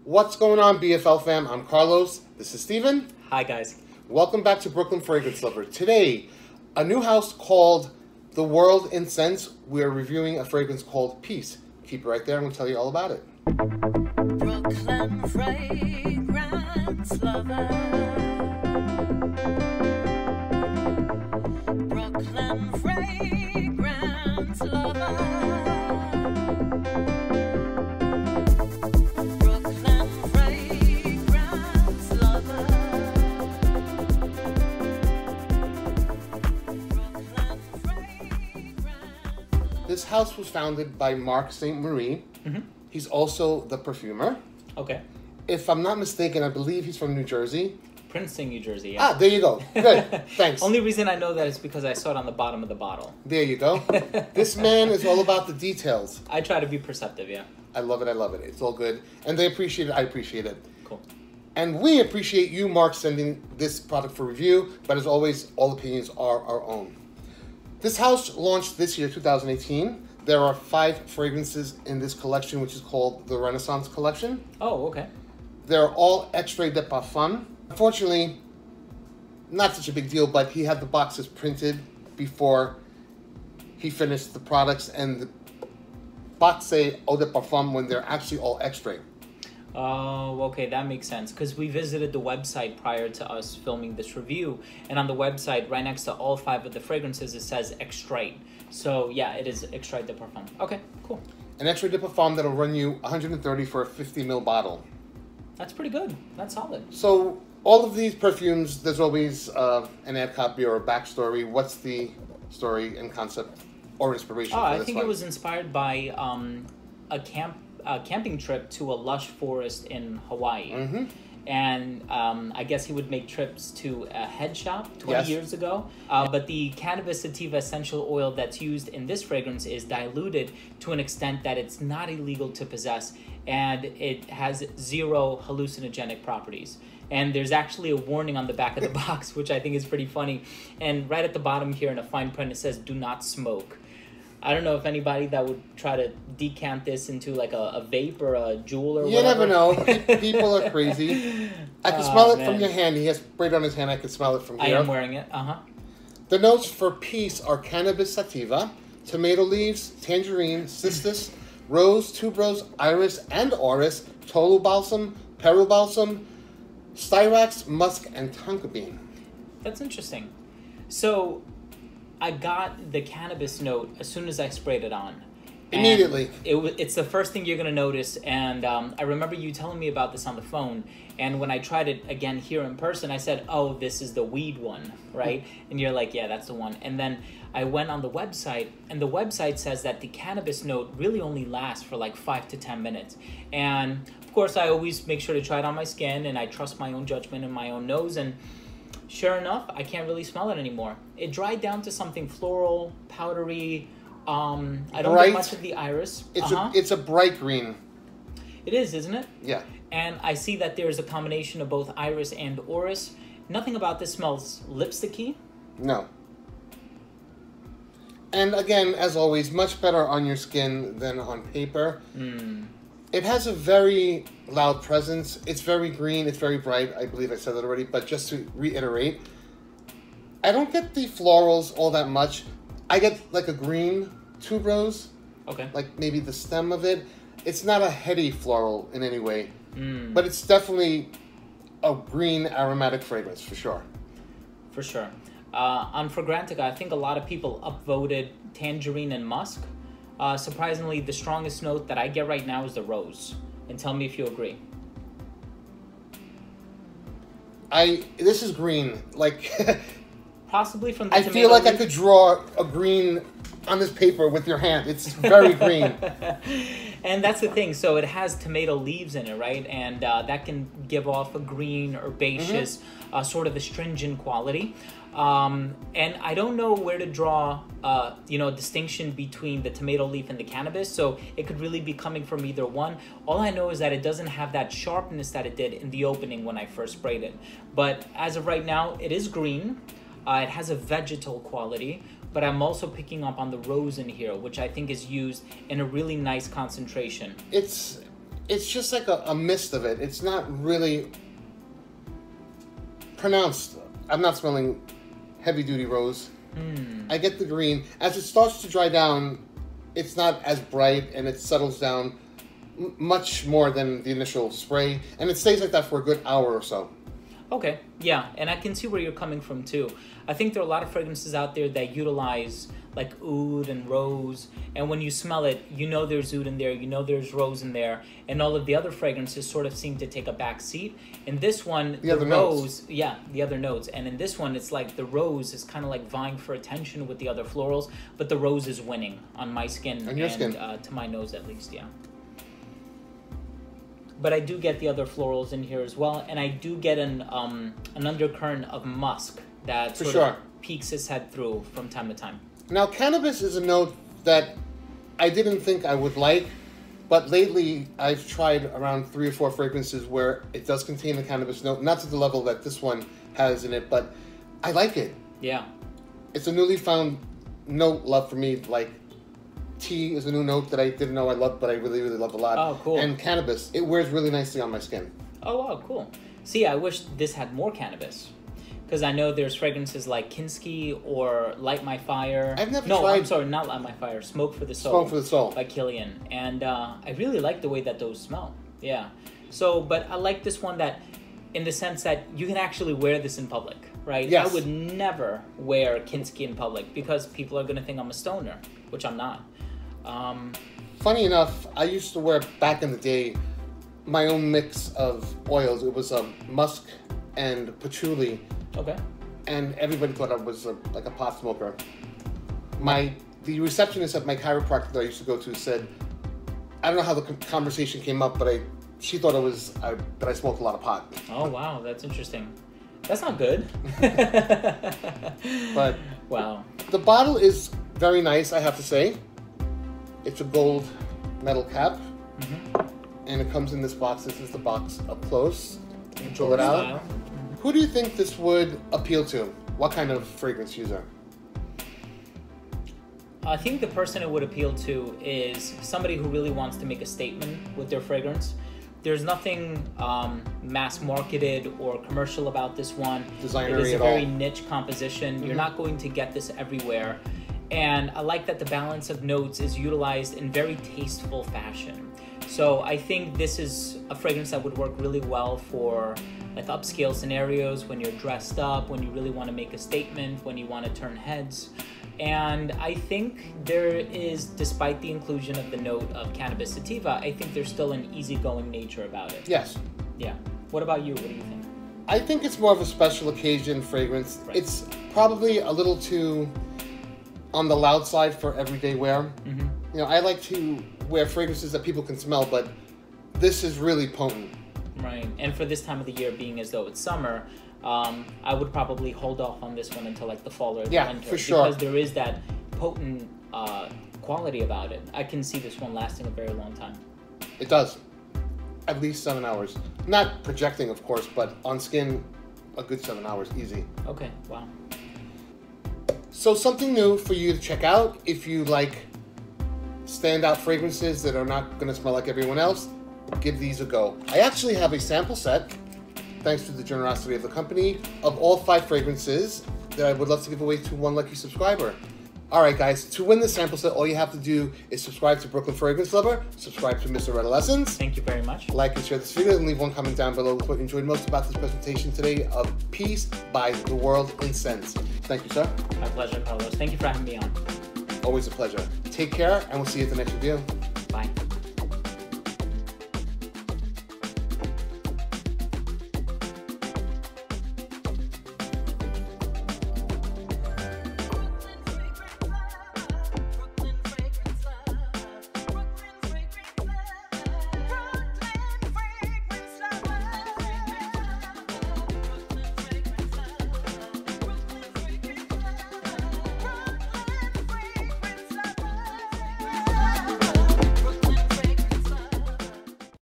What's going on, BFL fam? I'm Carlos. This is Steven. Hi, guys. Welcome back to Brooklyn Fragrance Lover. Today, a new house called The World in Scents. We're reviewing a fragrance called Peace. Keep it right there. I'm going to tell you all about it. Brooklyn Fragrance Lover. Brooklyn Fragrance Lover. Brooklyn Fragrance Lover. Brooklyn Fragrance. This house was founded by Mark St. Marie. He's also the perfumer. Okay. If I'm not mistaken, I believe he's from New Jersey. Princeton, New Jersey. Yeah. Ah, there you go. Good. Thanks. Only reason I know that is because I saw it on the bottom of the bottle. There you go. This man is all about the details. I try to be perceptive, yeah. I love it. I love it. It's all good. And they appreciate it. I appreciate it. Cool. And we appreciate you, Mark, sending this product for review. But as always, all opinions are our own. This house launched this year, 2018. There are 5 fragrances in this collection, which is called the Renaissance Collection. Oh, okay. They're all extrait de parfum. Unfortunately, not such a big deal, but he had the boxes printed before he finished the products, and the box say eau de parfum when they're actually all extrait. Oh, okay, that makes sense. Because we visited the website prior to us filming this review, and on the website, right next to all 5 of the fragrances, it says extrait. So, yeah, it is extrait de parfum. Okay, cool. An extrait de parfum that'll run you $130 for a 50 ml bottle. That's pretty good. That's solid. So, all of these perfumes, there's always an ad copy or a backstory. What's the story and concept or inspiration for this I think one? it was inspired by a camping trip to a lush forest in Hawaii. Mm-hmm. And I guess he would make trips to a head shop 20 Yes. years ago. But the cannabis sativa essential oil that's used in this fragrance is diluted to an extent that it's not illegal to possess, and it has 0 hallucinogenic properties. And there's actually a warning on the back of the box, which I think is pretty funny. And right at the bottom here in a fine print, it says, "Do not smoke." I don't know if anybody that would try to decant this into like a vape or a jewel or whatever. You never know. People are crazy. I can smell it from your hand. He has sprayed on his hand. I can smell it from here. I am wearing it. The notes for Peace are cannabis sativa, tomato leaves, tangerine, cistus, rose, tuberose, iris, and orris, tolu balsam, peru balsam, styrax, musk, and tonka bean. That's interesting. So I got the cannabis note as soon as I sprayed it on. And Immediately. It's the first thing you're going to notice. And I remember you telling me about this on the phone. And when I tried it again here in person, I said, "Oh, this is the weed one," right? And you're like, "Yeah, that's the one." And then I went on the website, and the website says that the cannabis note really only lasts for like 5 to 10 minutes. And of course, I always make sure to try it on my skin, and I trust my own judgment and my own nose. And sure enough, I can't really smell it anymore. It dried down to something floral, powdery. I don't Bright. get much of the iris. It's a bright green. It is, isn't it? Yeah. And I see that there's a combination of both iris and orris. Nothing about this smells lipsticky. No. And again, as always, much better on your skin than on paper. It has a very loud presence. It's very green. It's very bright. I believe I said that already. But just to reiterate, I don't get the florals all that much. I get like a green tuberose. Okay. Like maybe the stem of it. It's not a heady floral in any way. But it's definitely a green aromatic fragrance for sure. For sure. On Fragrantica, I think a lot of people upvoted tangerine and musk. Surprisingly, the strongest note that I get right now is the rose. And tell me if you agree. This is green. Like Possibly from the I tomato feel like I leaf. could draw a green on this paper with your hand. It's very green. And that's the thing. So it has tomato leaves in it, right? And that can give off a green, herbaceous, sort of astringent quality. And I don't know where to draw, distinction between the tomato leaf and the cannabis. So it could really be coming from either one. All I know is that it doesn't have that sharpness that it did in the opening when I first sprayed it. But as of right now, it is green. It has a vegetal quality, but I'm also picking up on the rose in here, which I think is used in a really nice concentration. It's it's just like a mist of it. It's not really pronounced. I'm not smelling heavy-duty rose. I get the green. As it starts to dry down, it's not as bright, and it settles down much more than the initial spray, and it stays like that for a good hour or so. Okay, yeah, and I can see where you're coming from too. I think there are a lot of fragrances out there that utilize like oud and rose, and when you smell it, you know there's oud in there, you know there's rose in there, and all of the other fragrances sort of seem to take a back seat. In this one, the rose, the other notes, and in this one, it's like the rose is kind of like vying for attention with the other florals, but the rose is winning on my skin and your skin. To my nose at least, yeah. But I do get the other florals in here as well, and I do get an undercurrent of musk that sort of peeks its head through from time to time. Now, cannabis is a note that I didn't think I would like, but lately I've tried around 3 or 4 fragrances where it does contain a cannabis note, not to the level that this one has in it, but I like it. Yeah. It's a newly found note love for me. Like, tea is a new note that I didn't know I loved, but I really, really love a lot. Oh, cool. And cannabis, it wears really nicely on my skin. Oh, wow, cool. See, I wish this had more cannabis. Because I know there's fragrances like Kinski or Light My Fire. I've never tried. No, I'm sorry, not Light My Fire. Smoke for the Soul. Smoke for the Soul. By Killian. And I really like the way that those smell. Yeah. So, but I like this one that, in the sense that you can actually wear this in public, right? Yes. I would never wear Kinski in public because people are going to think I'm a stoner, which I'm not. Funny enough, I used to wear, back in the day, my own mix of oils. It was musk and patchouli. Okay. And everybody thought I was like a pot smoker. The receptionist at my chiropractor that I used to go to said, I don't know how the conversation came up, but she thought that I smoked a lot of pot. Oh, wow, that's interesting. That's not good. But wow. The bottle is very nice, I have to say. It's a gold metal cap, and it comes in this box. This is the box up close. You can pull it out. Who do you think this would appeal to? What kind of fragrance user? I think the person it would appeal to is somebody who really wants to make a statement with their fragrance. There's nothing mass marketed or commercial about this one. Designery it is a at very all. niche composition. You're not going to get this everywhere. And I like that the balance of notes is utilized in very tasteful fashion. So I think this is a fragrance that would work really well for like upscale scenarios, when you're dressed up, when you really want to make a statement, when you want to turn heads. And I think there is, despite the inclusion of the note of cannabis sativa, I think there's still an easygoing nature about it. Yes. Yeah. What about you? What do you think? I think it's more of a special occasion fragrance. Right. It's probably a little too on the loud side for everyday wear. You know, I like to wear fragrances that people can smell, but this is really potent. Right. And for this time of the year, being as though it's summer, I would probably hold off on this one until like the fall or the winter. For sure. Because there is that potent quality about it. I can see this one lasting a very long time. It does. At least 7 hours. Not projecting, of course, but on skin, a good 7 hours, easy. Okay, wow. So something new for you to check out if you like standout fragrances that are not going to smell like everyone else. Give these a go. I actually have a sample set, thanks to the generosity of the company, of all 5 fragrances that I would love to give away to one lucky subscriber. Alright guys, to win the sample set, all you have to do is subscribe to Brooklyn Fragrance Lover, subscribe to Mr. Redolessence, Thank you very much. like and share this video, and leave one comment down below with what you enjoyed most about this presentation today of Peace by the World in Scents. Thank you, sir. My pleasure, Carlos. Thank you for having me on. Always a pleasure. Take care, and we'll see you at the next review.